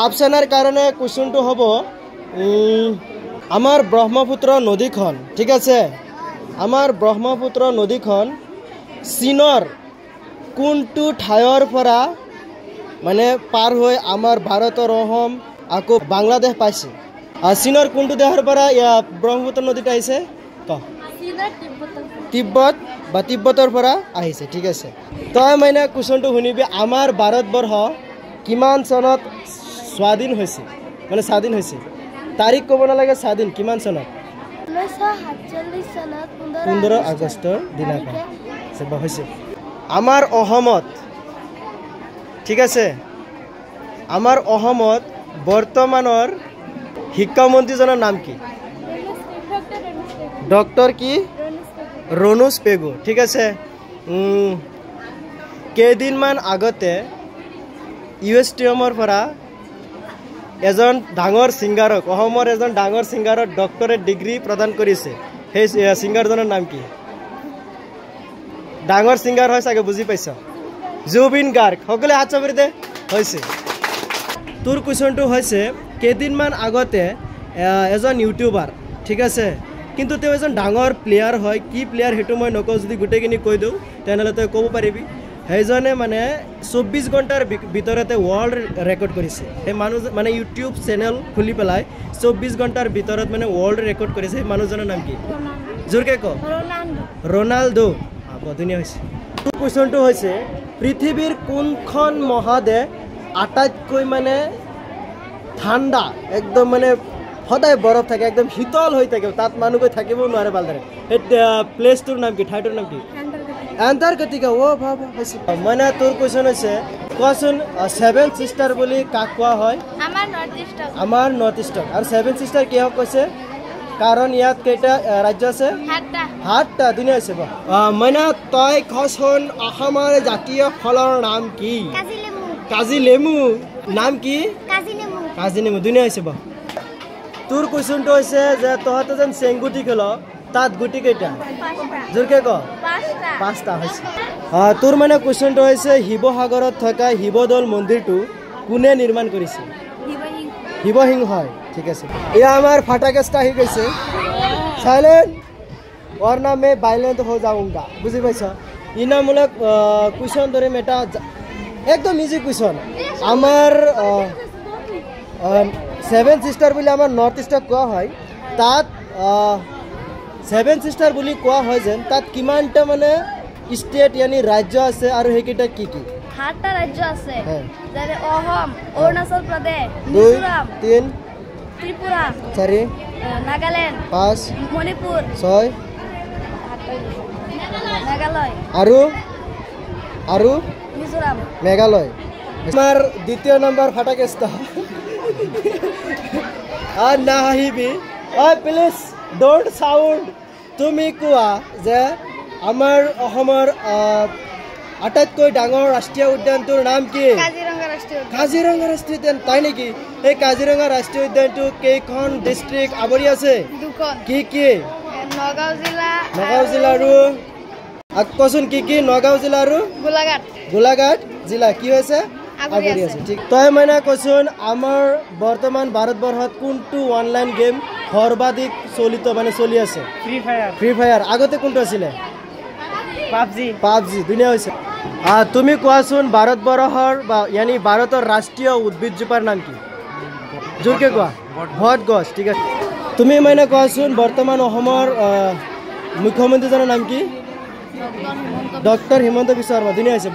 অপশনৰ কাৰণে কোৱেশ্চনটো হ'ব আমাৰ ব্ৰহ্মপুত্ৰ নদীখন ঠিক আছে আমাৰ ব্ৰহ্মপুত্ৰ নদীখন চীনৰ কোনটো ঠাইৰ পৰা মানে পাৰ হৈ আমাৰ ভাৰতৰ অসম আকৌ বাংলাদেশ পাইছে চীনৰ কোনটো দেশৰ পৰা ব্ৰহ্মপুত্ৰ নদীটো আহিছে তিব্বত বা তিব্বতৰ পৰা আহিছে ঠিক আছে তই মানে কোৱেশ্চনটো শুনিবি আমাৰ ভাৰতবৰ্ষ কিমান চনত স্বাধীন হৈছে মানে স্বাধীন হৈছে তাৰিখ ক'ব নালাগে স্বাধীন কিমান চনত 1947 চনত 15 আগষ্টৰ দিনাখন সেবা হৈছে আমাৰ অসমত ঠিক আছে আমাৰ অসমত বৰ্তমানৰ শিক্ষামন্ত্ৰীজনৰ নাম কি ডক্টৰ কি ৰণোজ পেগু ঠিক আছে কেইদিনমান আগতে ইউএছটিএমৰ পৰা এজন ডাঙৰ সিংগাৰক অসমৰ এজন ডাঙৰ সিংগাৰক ডক্টৰেট ডিগ্ৰী প্ৰদান কৰিছে সেই সিংগাৰজনৰ নাম কি ডাঙৰ সিংগাৰ হয় চাগে বুজি পাইছ জুবিন গাৰ্গ সকলে হাত চাপৰি দে হৈছে তোৰ কোৱেশ্চনটো হৈছে কেইদিনমান আগতে এজন ইউটিউবাৰ ঠিক আছে কিন্তু তেওঁ এজন ডাঙৰ প্লেয়াৰ হয় কি প্লেয়াৰ হেতু মই নকওঁ যদি গোটেইখিনি কৈ দিওঁ তেনেহ'লে তই ক'ব পাৰিবি সেইজনে মানে 24 ঘণ্টাৰ ভিতৰতে ৱৰ্ল্ড ৰেকৰ্ড কৰিছে সেই মানুহ মানে ইউটিউব চেনেল খুলি পেলাই 24 ঘণ্টাৰ ভিতৰত মানে ৱৰ্ল্ড ৰেকৰ্ড কৰিছে সেই মানুহজনৰ নাম কি জোৰকে ক ৰনাল্ডো ধুনীয়া হৈছে কোৱেশ্চনটো হৈছে পৃথিৱীৰ কোনখন মহাদেশ আটাইতকৈ মানে ঠাণ্ডা একদম মানে সদায় বৰফ থাকে একদম শীতল হৈ থাকে তাত মানুহ গৈ থাকিব নোৱাৰে ভালদৰে সেই প্লেচটোৰ নাম কি ঠাইটোৰ নাম কি এণ্টাৰ্কটিকা মানে তোৰ কোৱেশ্চন হৈছে কোৱাচোন 7 সিষ্টাৰ বুলি কাক কোৱা হয় আমাৰ নৰ্থ ইষ্টক আৰু 7 সিষ্টাৰ কিহক কৈছে কাৰণ ইয়াত কেইটা ৰাজ্য আছে 7টা দুনিয়া আছে মানে তই কচোন অসমৰ জাতীয় ফলৰ নাম কি কাজি লেমু নাম কি কাজি নেমু দুনিয়া আছে তোৰ কোৱেশ্চনটো হৈছে যে তহঁতে যেন চেংগুটি খেল তাত গুটি কেইটা জোৰকে ক 5টা হৈছে তোৰ মানে কোৱেশ্চনটো হৈছে শিৱসাগৰত থকা শিৱদৌল মন্দিৰটো কোনে নিৰ্মাণ কৰিছে শিৱসিংহ হয় ঠিক আছে এয়া আমাৰ ফাটাকেষ্ট আহি গৈছে সাইলেন্ট वरना मैं वायलेंट हो जाऊंगा बुझी पाइछ इनामूलक क्वेश्चन धरिम এটা एकदम इजी क्वेश्चन आमार 7 सिस्टार বুলি আমাৰ নৰ্থ ইষ্টক কোৱা হয় তাত 7 সিস্টাৰ বুলি কোৱা হয় যেন তাত কিমানটা মানে স্টেট यानी राज्य আছে আৰু হেকিটা কি কি 7টা राज्य আছে যেনে অসম অৰুণাচল প্ৰদেশ মিজোৰাম 3 ত্ৰিপুৰা 4 নাগালেণ্ড 5 মণিপুৰ 6 মেঘালয় আৰু মিজোৰাম মেঘালয় আমাৰ দ্বিতীয় নম্বৰ ফাটাকেষ্ট আৰ না হাহিবি প্লিজ ডোন্ট সাউন্ড তুমি কোৱা যে আমাৰ অসমৰ আটাইতকৈ ডাঙৰ ৰাষ্ট্ৰীয় উদ্যানটোৰ নাম কি কাজিৰঙা ৰাষ্ট্ৰীয় উদ্যান তাই নেকি এই কাজিৰঙা ৰাষ্ট্ৰীয় উদ্যানটো কেইখন ডিস্ট্ৰিক্ট আৱৰি আছে কি কি নগাঁও জিলা আৰু আকচোন কি নগাঁও জিলা আৰু গোলাঘাট জিলা কি হৈছে আৱৰি আছে ঠিক তই মানে কচোন আমাৰ বৰ্তমান ভাৰতবৰ্ষত কোনটো অনলাইন গেম সৰ্বাধিক চলিত মানে চলি আছে ফ্ৰী ফায়াৰ আগতে কোনটো আছিল পাবজি দুনিয়া হৈছে তুমি কোৱাচোন ভাৰতবৰ্ষৰ বা यानी ভাৰতৰ ৰাষ্ট্ৰীয় উদ্ভিদজোপাৰ নাম কি জোৰকে কোৱা বট গছ ঠিক আছে তুমি মানে কোৱাচোন বৰ্তমান অসমৰ মুখ্যমন্ত্ৰীজনৰ নাম কি ডক্টৰ হিমন্ত বিশ্ব শৰ্মা দুনিয়া হৈছে